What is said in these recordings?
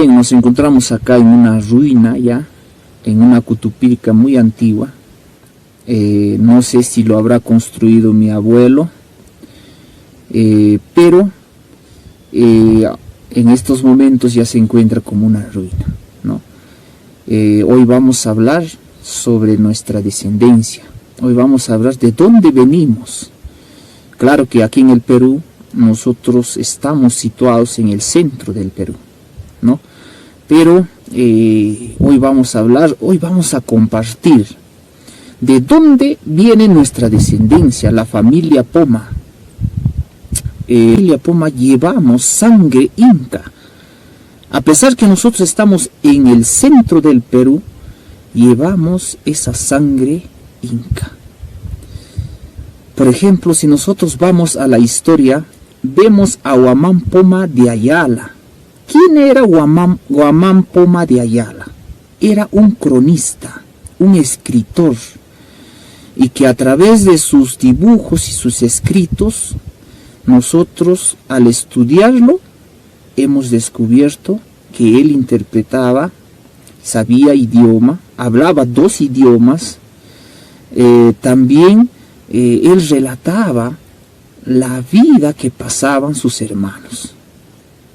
bien, nos encontramos acá en una ruina ya, en una cutupirca muy antigua. No sé si lo habrá construido mi abuelo, pero en estos momentos ya se encuentra como una ruina, ¿no? Hoy vamos a hablar sobre nuestra descendencia. Hoy vamos a hablar de dónde venimos. Claro que aquí en el Perú nosotros estamos situados en el centro del Perú, ¿no? Pero hoy vamos a compartir de dónde viene nuestra descendencia, la familia Poma. La familia Poma llevamos sangre inca. A pesar que nosotros estamos en el centro del Perú, llevamos esa sangre inca. Por ejemplo, si nosotros vamos a la historia, vemos a Huamán Poma de Ayala. ¿Quién era Huamán Poma de Ayala? Era un cronista, un escritor, y que a través de sus dibujos y sus escritos, nosotros al estudiarlo, hemos descubierto que él interpretaba, sabía idioma, hablaba 2 idiomas, también él relataba la vida que pasaban sus hermanos.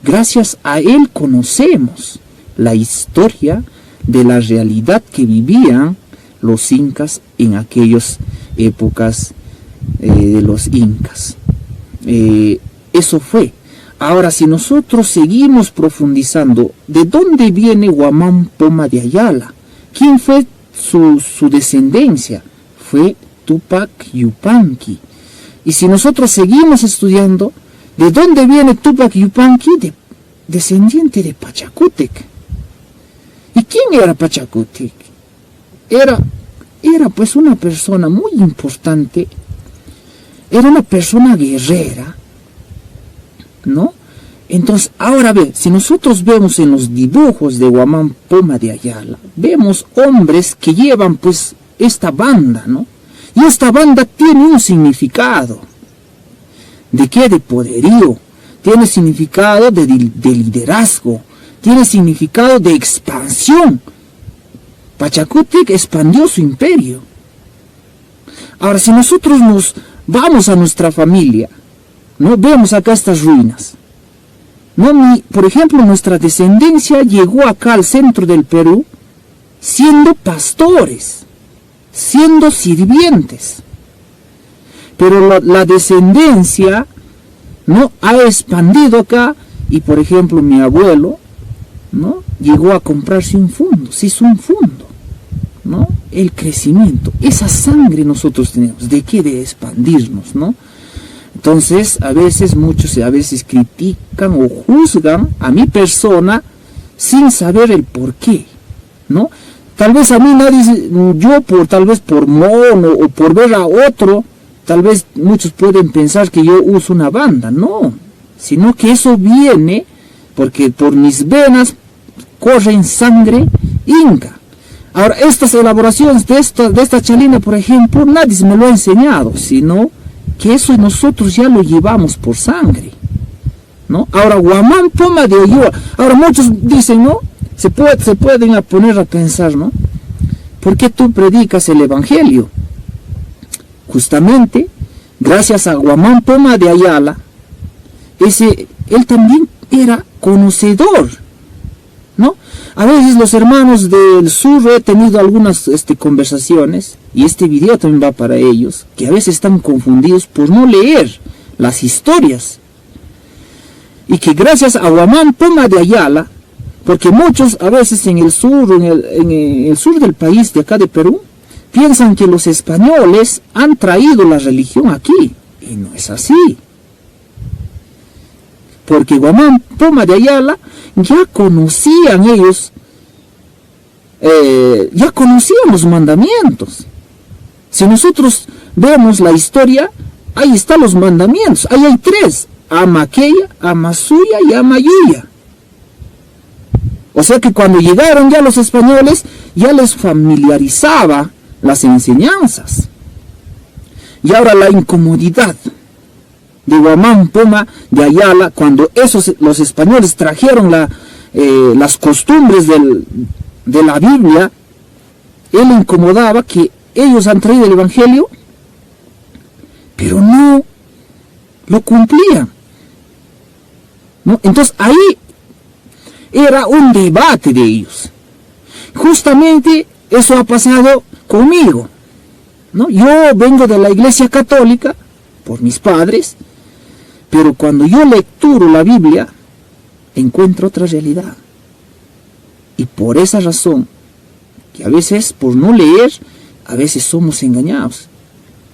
Gracias a él conocemos la historia de la realidad que vivían los incas en aquellas épocas de los incas. Eso fue. Ahora, si nosotros seguimos profundizando, ¿de dónde viene Huamán Poma de Ayala? ¿Quién fue su descendencia? Fue Tupac Yupanqui. Y si nosotros seguimos estudiando, ¿de dónde viene Tupac Yupanqui? Descendiente de Pachacútec. ¿Y quién era Pachacútec? Era pues una persona muy importante, era una persona guerrera, ¿no? Entonces, ahora ve, si nosotros vemos en los dibujos de Huamán Poma de Ayala, vemos hombres que llevan pues esta banda, ¿no? Y esta banda tiene un significado. ¿De qué? De poderío. Tiene significado de liderazgo. Tiene significado de expansión. Pachacútec expandió su imperio. Ahora, si nosotros nos vamos a nuestra familia, ¿no? Vemos acá estas ruinas, ¿no? Por ejemplo, nuestra descendencia llegó acá al centro del Perú siendo pastores, siendo sirvientes. Pero la descendencia, ¿no? Ha expandido acá y, por ejemplo, mi abuelo, ¿no? Llegó a comprarse un fondo, se hizo un fondo, ¿no? El crecimiento, esa sangre nosotros tenemos. ¿De qué? De expandirnos, ¿no? Entonces, muchos a veces critican o juzgan a mi persona sin saber el por qué, ¿no? Tal vez a mí tal vez por mono o por ver a otro, tal vez muchos pueden pensar que yo uso una banda. No, sino que eso viene porque por mis venas corren sangre inca. Ahora, estas elaboraciones de esta chalina, por ejemplo, nadie me lo ha enseñado, sino que eso nosotros ya lo llevamos por sangre, ¿no? Ahora, Huamán Poma de Ayala. Ahora, muchos dicen, ¿no? Se pueden poner a pensar, ¿no? ¿Por qué tú predicas el Evangelio? Justamente, gracias a Huamán Poma de Ayala, él también era conocedor, ¿no? A veces los hermanos del sur, he tenido algunas conversaciones, y este video también va para ellos, que a veces están confundidos por no leer las historias. Y que gracias a Huamán Poma de Ayala, porque muchos a veces en el sur, en el sur del país de acá de Perú, piensan que los españoles han traído la religión aquí, y no es así. Porque Huamán Poma de Ayala ya conocían ellos, ya conocían los mandamientos. Si nosotros vemos la historia, ahí están los mandamientos, ahí hay 3, Amaqueya, Amasuya y Amayuya. O sea que cuando llegaron ya los españoles, ya les familiarizaba las enseñanzas. Y ahora la incomodidad de Huamán Poma de Ayala, cuando los españoles trajeron las costumbres de la Biblia, él le incomodaba que ellos han traído el Evangelio, pero no lo cumplían, ¿no? Entonces ahí era un debate de ellos. Justamente eso ha pasado conmigo, ¿no? Yo vengo de la Iglesia Católica por mis padres, pero cuando yo lecturo la Biblia encuentro otra realidad. Y por esa razón, que a veces por no leer, a veces somos engañados.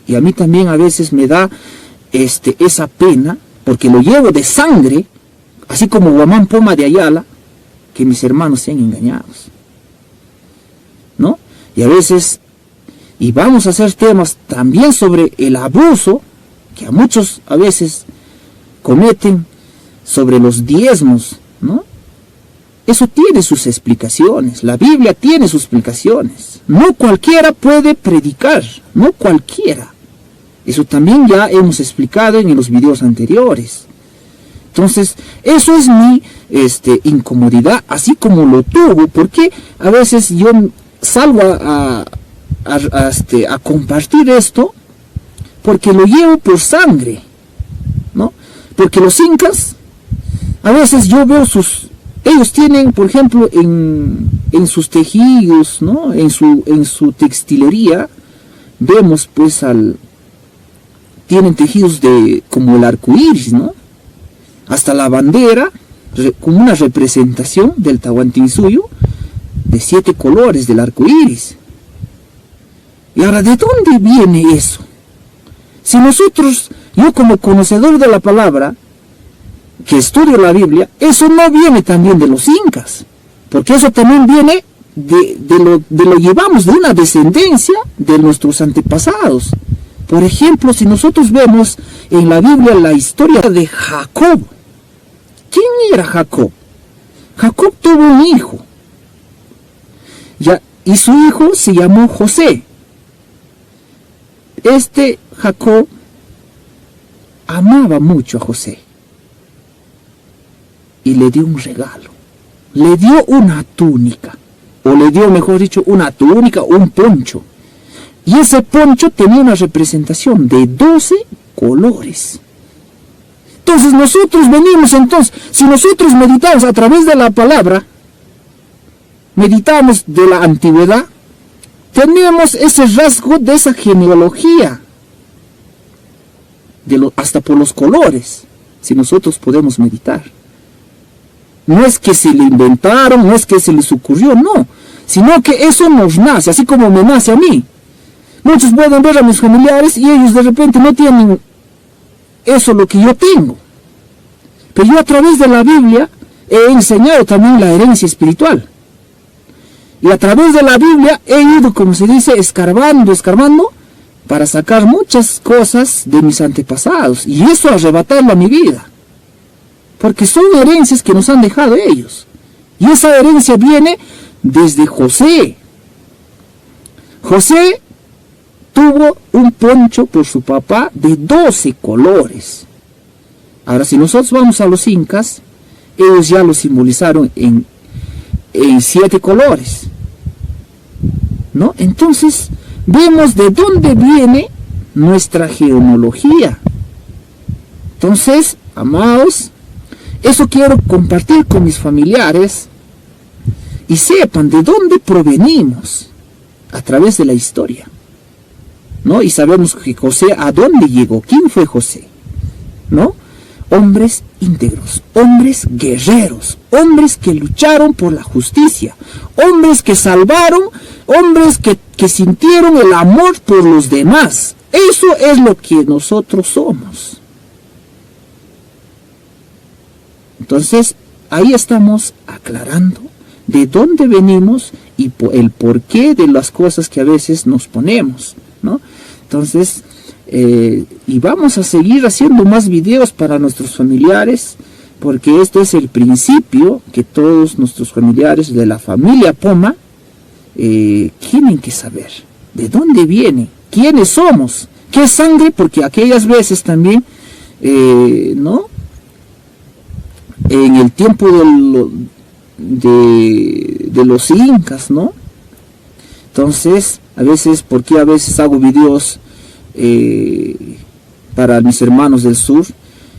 Y a mí también a veces me da esa pena, porque lo llevo de sangre, así como Guamán Poma de Ayala, que mis hermanos sean engañados, ¿no? Y a veces, y vamos a hacer temas también sobre el abuso, que a muchos a veces cometen, sobre los diezmos, ¿no? Eso tiene sus explicaciones, la Biblia tiene sus explicaciones. No cualquiera puede predicar, no cualquiera. Eso también ya hemos explicado en los videos anteriores. Entonces, eso es mi incomodidad, así como lo tuvo, porque a veces yo salgo a compartir esto, porque lo llevo por sangre, ¿no? Porque los incas, a veces yo veo ellos tienen, por ejemplo, en sus tejidos, ¿no? En su textilería, vemos pues tienen tejidos como el arco iris, ¿no? Hasta la bandera, como una representación del Tahuantinsuyo, de 7 colores del arco iris. Y ahora, ¿de dónde viene eso? Si nosotros, yo como conocedor de la palabra, que estudio la Biblia, eso no viene también de los incas, porque eso también viene de lo llevamos de una descendencia de nuestros antepasados. Por ejemplo, si nosotros vemos en la Biblia la historia de Jacob, ¿quién era Jacob? Jacob tuvo un hijo, y su hijo se llamó José. Jacob amaba mucho a José y le dio un regalo, le dio una túnica, o le dio, mejor dicho, una túnica, un poncho, y ese poncho tenía una representación de 12 colores. Entonces nosotros si nosotros meditamos a través de la palabra, meditamos de la antigüedad, tenemos ese rasgo de esa genealogía, hasta por los colores, si nosotros podemos meditar. No es que se le inventaron, no es que se les ocurrió, no, sino que eso nos nace, así como me nace a mí. Muchos pueden ver a mis familiares y ellos de repente no tienen eso lo que yo tengo. Pero yo a través de la Biblia he enseñado también la herencia espiritual. Y a través de la Biblia he ido, como se dice, escarbando, para sacar muchas cosas de mis antepasados. Y eso arrebatarlo a mi vida. Porque son herencias que nos han dejado ellos. Y esa herencia viene desde José. José tuvo un poncho por su papá de 12 colores. Ahora, si nosotros vamos a los incas, ellos ya lo simbolizaron en 7 colores, ¿no? Entonces, vemos de dónde viene nuestra genealogía. Entonces, amados, eso quiero compartir con mis familiares y sepan de dónde provenimos a través de la historia, ¿no? Y sabemos que José, ¿a dónde llegó? ¿Quién fue José? ¿No? Hombres íntegros, hombres guerreros, hombres que lucharon por la justicia, hombres que salvaron, hombres que sintieron el amor por los demás. Eso es lo que nosotros somos. Entonces, ahí estamos aclarando de dónde venimos y el porqué de las cosas que a veces nos ponemos, ¿no? Entonces, y vamos a seguir haciendo más videos para nuestros familiares, porque este es el principio que todos nuestros familiares de la familia Poma tienen que saber. ¿De dónde viene? ¿Quiénes somos? ¿Qué sangre? Porque aquellas veces también, ¿no? En el tiempo de los incas, ¿no? Entonces, a veces hago videos para mis hermanos del sur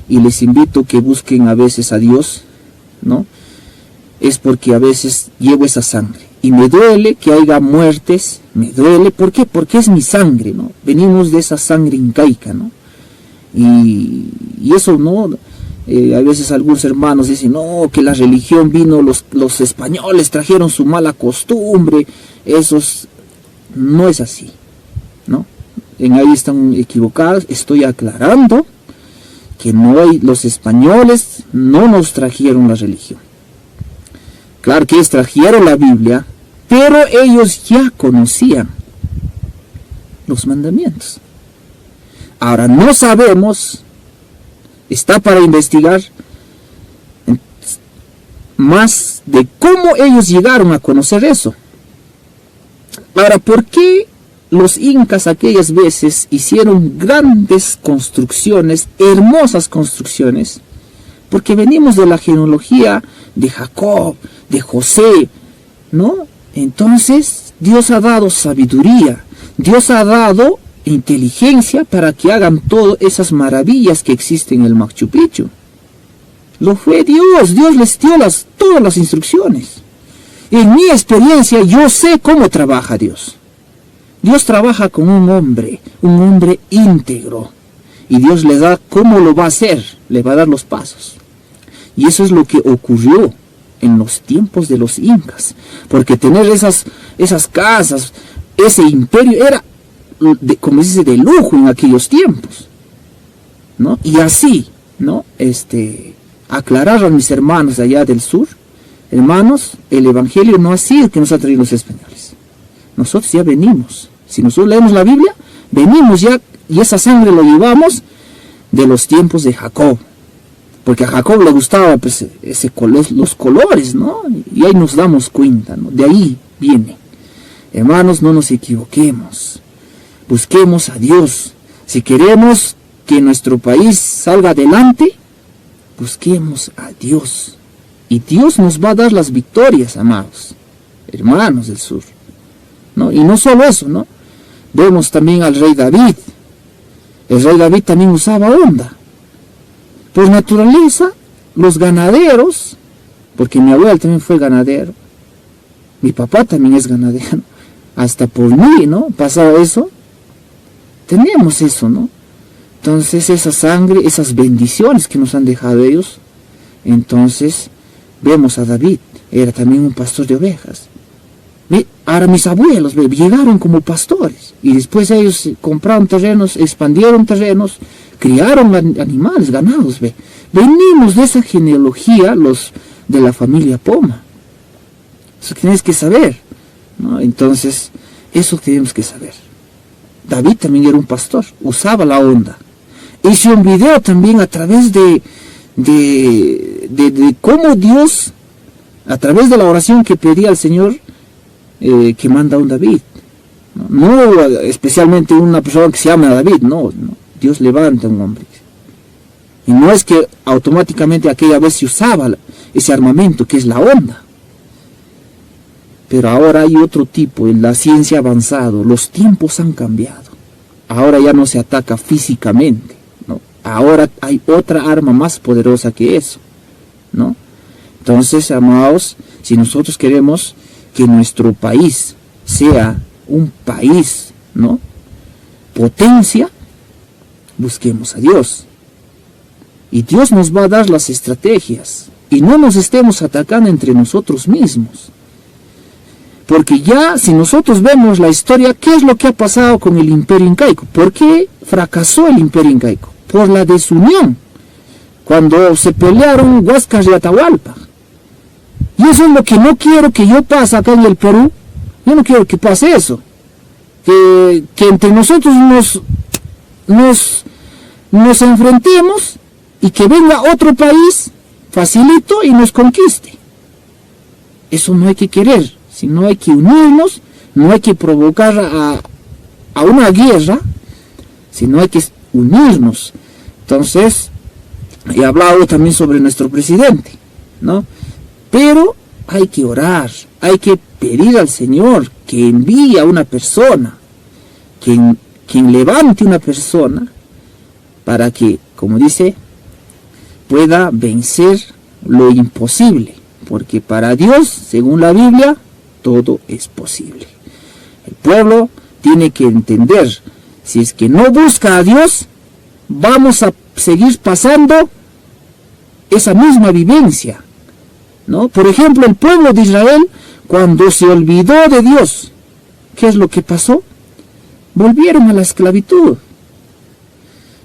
y les invito que busquen a veces a Dios, ¿no? Es porque a veces llevo esa sangre y me duele que haya muertes, me duele, ¿por qué? Porque es mi sangre, ¿no? Venimos de esa sangre incaica, ¿no? Y eso, ¿no? A veces algunos hermanos dicen, no, que la religión vino, los españoles trajeron su mala costumbre, no es así, ¿no? Ahí están equivocados. Estoy aclarando que los españoles no nos trajeron la religión. Claro que ellos trajeron la Biblia, pero ellos ya conocían los mandamientos. Ahora no sabemos, está para investigar más de cómo ellos llegaron a conocer eso. Ahora, ¿por qué los incas aquellas veces hicieron grandes construcciones, hermosas construcciones? Porque venimos de la genealogía de Jacob, de José, ¿no? Entonces, Dios ha dado sabiduría, Dios ha dado inteligencia para que hagan todas esas maravillas que existen en el Machu Picchu. Lo fue Dios les dio todas las instrucciones. En mi experiencia, yo sé cómo trabaja Dios. Dios trabaja con un hombre íntegro. Y Dios le da cómo lo va a hacer, le va a dar los pasos. Y eso es lo que ocurrió en los tiempos de los incas. Porque tener esas casas, ese imperio, era, como se dice, de lujo en aquellos tiempos, ¿no? Y así, ¿no? Aclarar a mis hermanos allá del sur, hermanos, el evangelio no ha sido que nos ha traído los españoles. Nosotros ya venimos. Si nosotros leemos la Biblia, venimos ya, y esa sangre lo llevamos de los tiempos de Jacob. Porque a Jacob le gustaba pues, los colores, ¿no? Y ahí nos damos cuenta, ¿no? De ahí viene. Hermanos, no nos equivoquemos. Busquemos a Dios. Si queremos que nuestro país salga adelante, busquemos a Dios. Y Dios nos va a dar las victorias, amados, hermanos del sur, ¿no? Y no solo eso, ¿no? Vemos también al rey David. El rey David también usaba onda. Por naturaleza, los ganaderos, porque mi abuelo también fue ganadero, mi papá también es ganadero, hasta por mí, ¿no? Pasaba eso. Tenemos eso, ¿no? Entonces esa sangre, esas bendiciones que nos han dejado ellos, entonces vemos a David, era también un pastor de ovejas. Ahora mis abuelos llegaron como pastores y después ellos compraron terrenos, expandieron terrenos, criaron animales, ganados. Venimos de esa genealogía, los de la familia Poma. Eso tienes que saber, ¿no? Entonces, eso tenemos que saber. David también era un pastor, usaba la onda. Hice un video también a través de cómo Dios, a través de la oración que pedía al Señor, que manda un David. No especialmente una persona que se llama David, no. Dios levanta un hombre. Y no es que automáticamente aquella vez se usaba ese armamento que es la onda. Pero ahora hay otro tipo, en la ciencia ha avanzado, los tiempos han cambiado. Ahora ya no se ataca físicamente, ¿no? Ahora hay otra arma más poderosa que eso, ¿no? Entonces, amados, si nosotros queremos que nuestro país sea un país, ¿no? Potencia, busquemos a Dios. Y Dios nos va a dar las estrategias. Y no nos estemos atacando entre nosotros mismos. Porque ya, si nosotros vemos la historia, ¿qué es lo que ha pasado con el imperio incaico? ¿Por qué fracasó el imperio incaico? Por la desunión. Cuando se pelearon Huáscar y Atahualpa. Y eso es lo que no quiero que yo pase acá en el Perú. Yo no quiero que pase eso. Que entre nosotros nos enfrentemos y que venga otro país facilito y nos conquiste. Eso no hay que querer, sino hay que unirnos, no hay que provocar a una guerra, sino hay que unirnos. Entonces, he hablado también sobre nuestro presidente, ¿no? Pero hay que orar, hay que pedir al Señor que envíe a una persona, quien levante una persona para que, como dice, pueda vencer lo imposible, porque para Dios, según la Biblia, todo es posible. El pueblo tiene que entender, si es que no busca a Dios, vamos a seguir pasando esa misma vivencia, ¿no? Por ejemplo, el pueblo de Israel, cuando se olvidó de Dios, ¿qué es lo que pasó? Volvieron a la esclavitud.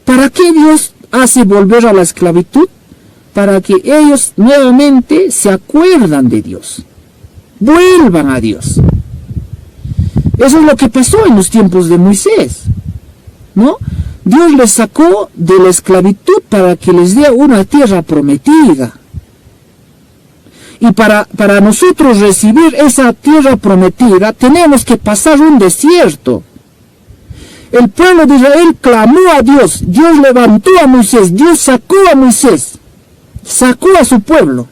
¿Para qué Dios hace volver a la esclavitud? Para que ellos nuevamente se acuerdan de Dios, vuelvan a Dios. Eso es lo que pasó en los tiempos de Moisés, ¿no? Dios les sacó de la esclavitud para que les dé una tierra prometida. Y para nosotros recibir esa tierra prometida, tenemos que pasar un desierto. El pueblo de Israel clamó a Dios, Dios levantó a Moisés, Dios sacó a Moisés, sacó a su pueblo.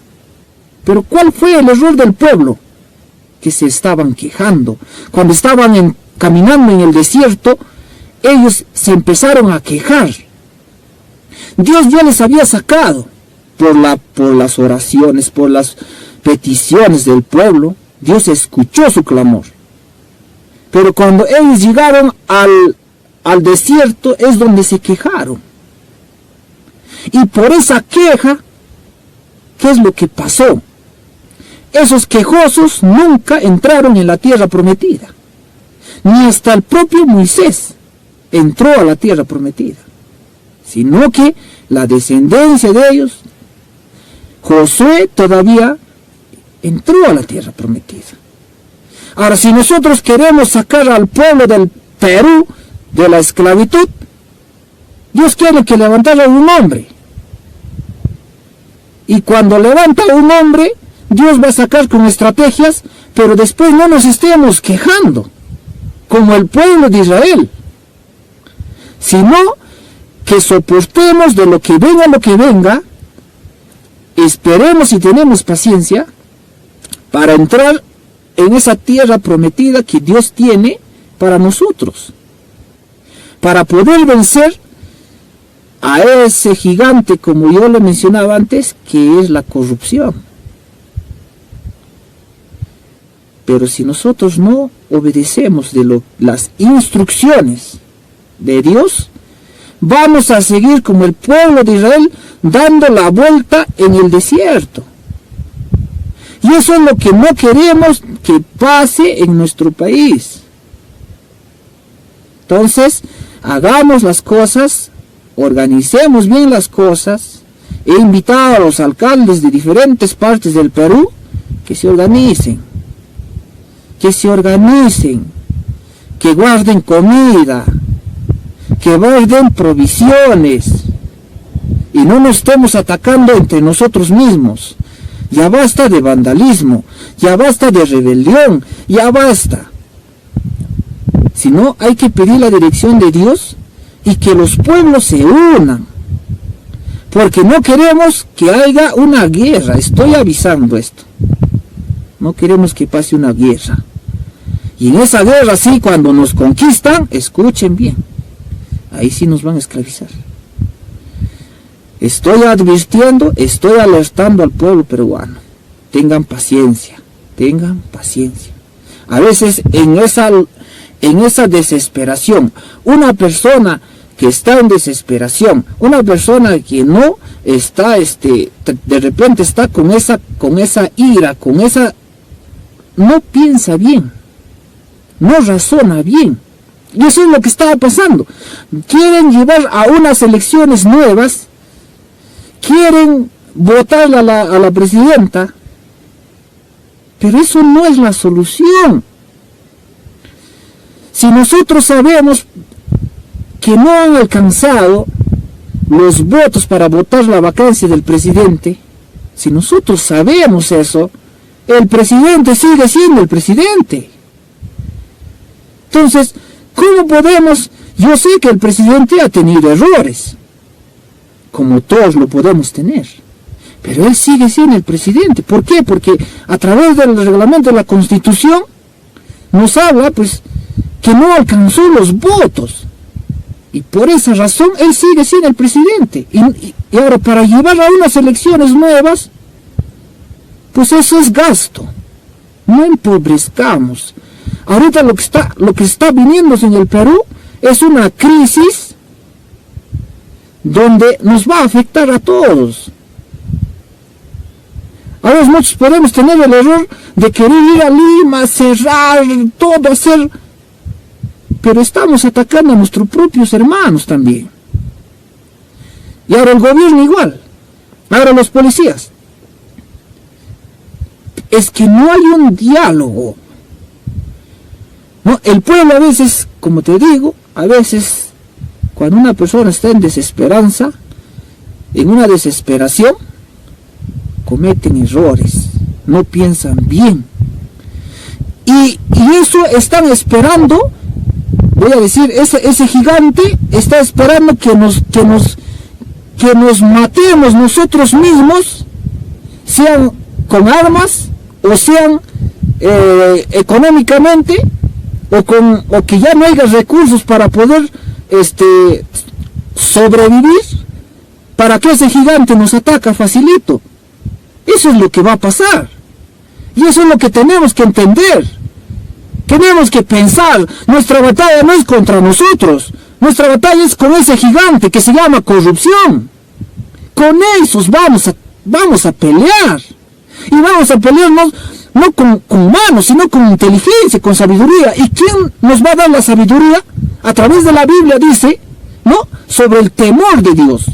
Pero ¿cuál fue el error del pueblo? Que se estaban quejando. Cuando estaban caminando en el desierto, ellos se empezaron a quejar. Dios ya les había sacado por las oraciones, por las peticiones del pueblo. Dios escuchó su clamor. Pero cuando ellos llegaron al desierto es donde se quejaron. Y por esa queja, ¿qué es lo que pasó? Esos quejosos nunca entraron en la tierra prometida. Ni hasta el propio Moisés entró a la tierra prometida. Sino que la descendencia de ellos, Josué, todavía entró a la tierra prometida. Ahora, si nosotros queremos sacar al pueblo del Perú de la esclavitud, Dios quiere que levantara un hombre. Y cuando levanta un hombre, Dios va a sacar con estrategias, pero después no nos estemos quejando, como el pueblo de Israel, sino que soportemos de lo que venga, esperemos y tenemos paciencia para entrar en esa tierra prometida que Dios tiene para nosotros, para poder vencer a ese gigante, como yo le mencionaba antes, que es la corrupción. Pero si nosotros no obedecemos las instrucciones de Dios, vamos a seguir como el pueblo de Israel dando la vuelta en el desierto. Y eso es lo que no queremos que pase en nuestro país. Entonces, hagamos las cosas, organicemos bien las cosas. He invitado a los alcaldes de diferentes partes del Perú que se organicen, que guarden comida, que guarden provisiones, y no nos estemos atacando entre nosotros mismos. Ya basta de vandalismo, ya basta de rebelión, ya basta. Si no, hay que pedir la dirección de Dios y que los pueblos se unan, porque no queremos que haya una guerra. Estoy avisando esto. No queremos que pase una guerra. Y en esa guerra, sí, cuando nos conquistan, escuchen bien, ahí sí nos van a esclavizar. Estoy advirtiendo, estoy alertando al pueblo peruano. Tengan paciencia, tengan paciencia. A veces en esa desesperación, una persona que está en desesperación, una persona que no está, de repente está con esa ira, no piensa bien, no razona bien. Y eso es lo que estaba pasando. Quieren llevar a unas elecciones nuevas, quieren votar a la presidenta, pero eso no es la solución. Si nosotros sabemos que no han alcanzado los votos para votar la vacancia del presidente, si nosotros sabemos eso, el presidente sigue siendo el presidente. Entonces, ¿cómo podemos? Yo sé que el presidente ha tenido errores, como todos lo podemos tener, Pero él sigue siendo el presidente. ¿Por qué? Porque a través del reglamento de la Constitución nos habla, pues, que no alcanzó los votos. Y por esa razón él sigue siendo el presidente. Y ahora, para llevar a unas elecciones nuevas, pues eso es gasto. No empobrezcamos. Ahorita lo que está viniendo en el Perú es una crisis donde nos va a afectar a todos. A veces muchos podemos tener el error de querer ir a Lima, cerrar todo, hacer... Pero estamos atacando a nuestros propios hermanos también. Y ahora el gobierno igual. Ahora los policías. Es que no hay un diálogo. No, el pueblo a veces, como te digo, a veces cuando una persona está en desesperanza, en una desesperación, cometen errores, no piensan bien. Y eso están esperando, voy a decir, ese gigante está esperando que nos matemos nosotros mismos, sean con armas, o sean económicamente, o que ya no haya recursos para poder sobrevivir, para que ese gigante nos ataca facilito. Eso es lo que va a pasar. Y eso es lo que tenemos que entender. Tenemos que pensar, nuestra batalla no es contra nosotros, nuestra batalla es con ese gigante que se llama corrupción. Con esos vamos a pelear. Y vamos a pelear no con manos, sino con inteligencia, con sabiduría. ¿Y quién nos va a dar la sabiduría? A través de la Biblia dice, ¿no?, sobre el temor de Dios.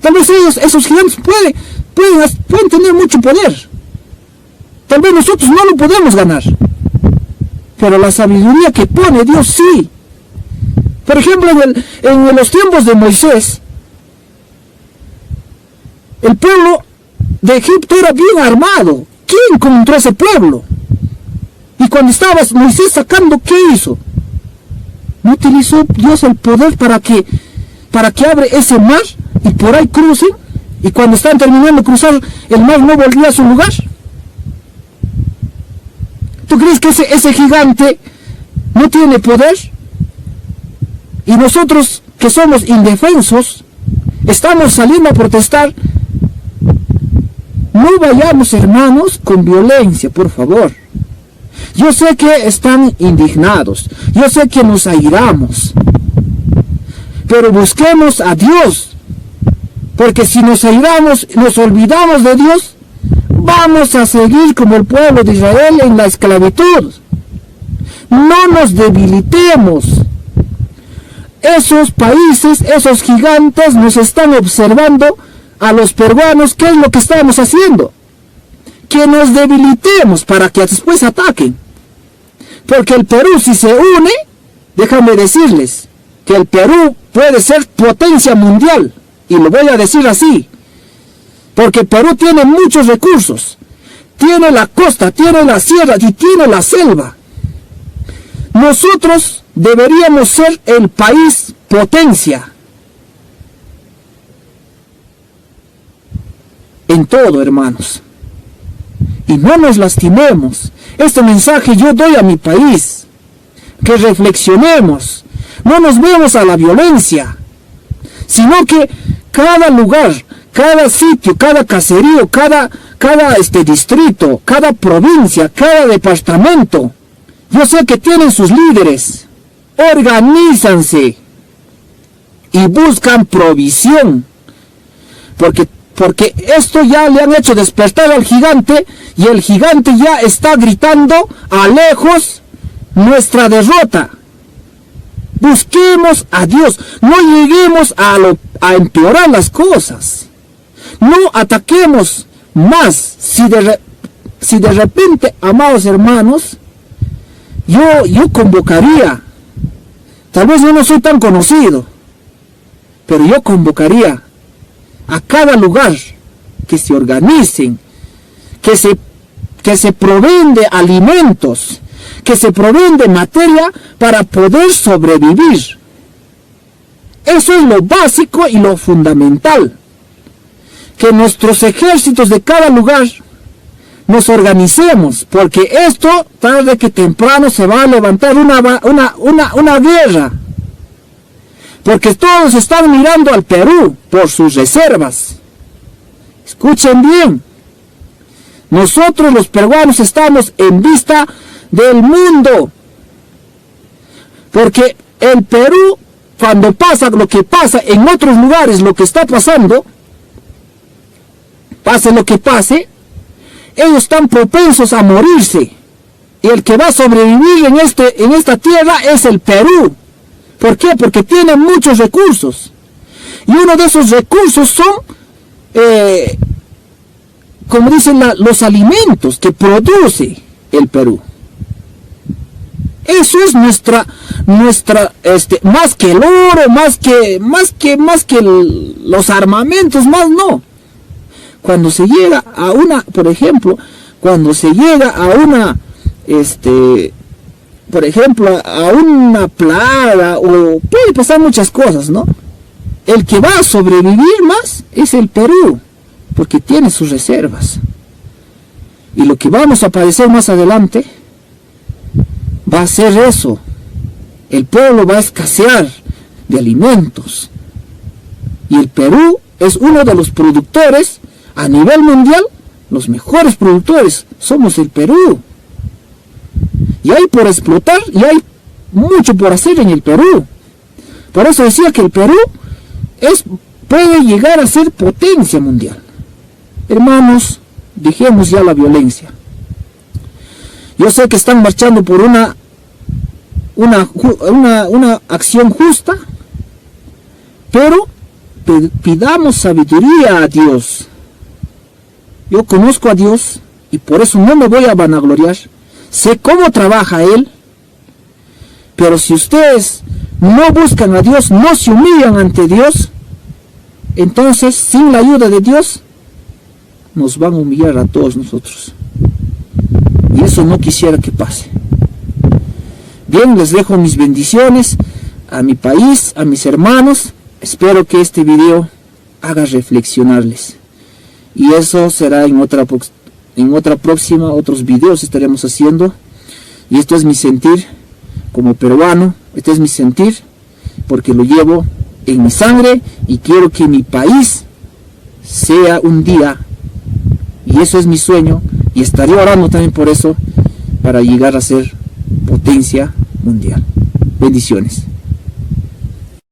Tal vez esos gigantes pueden tener mucho poder. Tal vez nosotros no lo podemos ganar. Pero la sabiduría que pone Dios sí. Por ejemplo, en los tiempos de Moisés, el pueblo de Egipto era bien armado. ¿Quién contra ese pueblo? Y cuando estaba Moisés sacando, ¿qué hizo? ¿No utilizó Dios el poder para que abre ese mar y por ahí crucen? Y cuando están terminando de cruzar, el mar no volvía a su lugar. ¿Tú crees que ese gigante no tiene poder? Y nosotros, que somos indefensos, estamos saliendo a protestar. No vayamos, hermanos, con violencia, por favor. Yo sé que están indignados, yo sé que nos airamos, pero busquemos a Dios, porque si nos airamos, nos olvidamos de Dios, vamos a seguir como el pueblo de Israel en la esclavitud. No nos debilitemos. Esos países, esos gigantes nos están observando a los peruanos. ¿Qué es lo que estamos haciendo? Que nos debilitemos para que después ataquen. Porque el Perú, si se une, déjame decirles que el Perú puede ser potencia mundial. Y lo voy a decir así. Porque Perú tiene muchos recursos. Tiene la costa, tiene la sierra y tiene la selva. Nosotros deberíamos ser el país potencia. En todo, hermanos. Y no nos lastimemos. Este mensaje yo doy a mi país. Que reflexionemos. No nos vemos a la violencia. Sino que cada lugar, cada sitio, cada caserío, cada distrito, cada provincia, cada departamento, yo sé que tienen sus líderes. Organízanse y buscan provisión. Porque esto ya le han hecho despertar al gigante, y el gigante ya está gritando a lejos nuestra derrota. Busquemos a Dios, no lleguemos a empeorar las cosas. No ataquemos más. Si de repente, amados hermanos, yo convocaría, tal vez yo no soy tan conocido, pero yo convocaría a cada lugar que se organicen, que se proveen de alimentos, que se proveen de materia para poder sobrevivir. Eso es lo básico y lo fundamental. que nuestros ejércitos de cada lugar nos organicemos, porque esto tarde que temprano se va a levantar una guerra, porque todos están mirando al Perú por sus reservas. Escuchen bien, nosotros los peruanos estamos en vista del mundo, porque el Perú, cuando pasa lo que pasa en otros lugares, lo que está pasando, pase lo que pase, ellos están propensos a morirse. Y el que va a sobrevivir en esta tierra es el Perú. ¿Por qué? Porque tiene muchos recursos. Y uno de esos recursos son, como dicen, los alimentos que produce el Perú. Eso es nuestra más que el oro, más que los armamentos, más no. Cuando se llega a una, por ejemplo, por ejemplo, a una plaga, o puede pasar muchas cosas, ¿no? El que va a sobrevivir más es el Perú, porque tiene sus reservas. Y lo que vamos a padecer más adelante va a ser eso. El pueblo va a escasear de alimentos. Y el Perú es uno de los productores a nivel mundial, los mejores productores somos el Perú. Y hay por explotar, y hay mucho por hacer en el Perú. Por eso decía que el Perú puede llegar a ser potencia mundial. Hermanos, dejemos ya la violencia. Yo sé que están marchando por una acción justa, pero pidamos sabiduría a Dios. Yo conozco a Dios y por eso no me voy a vanagloriar. Sé cómo trabaja Él, pero si ustedes no buscan a Dios, no se humillan ante Dios, entonces sin la ayuda de Dios nos van a humillar a todos nosotros. Y eso no quisiera que pase. Bien, les dejo mis bendiciones a mi país, a mis hermanos. Espero que este video haga reflexionarles. Y eso será en otra próxima, otros videos estaremos haciendo. Y esto es mi sentir como peruano, este es mi sentir, porque lo llevo en mi sangre y quiero que mi país sea un día, y eso es mi sueño, y estaré orando también por eso, para llegar a ser potencia mundial. Bendiciones.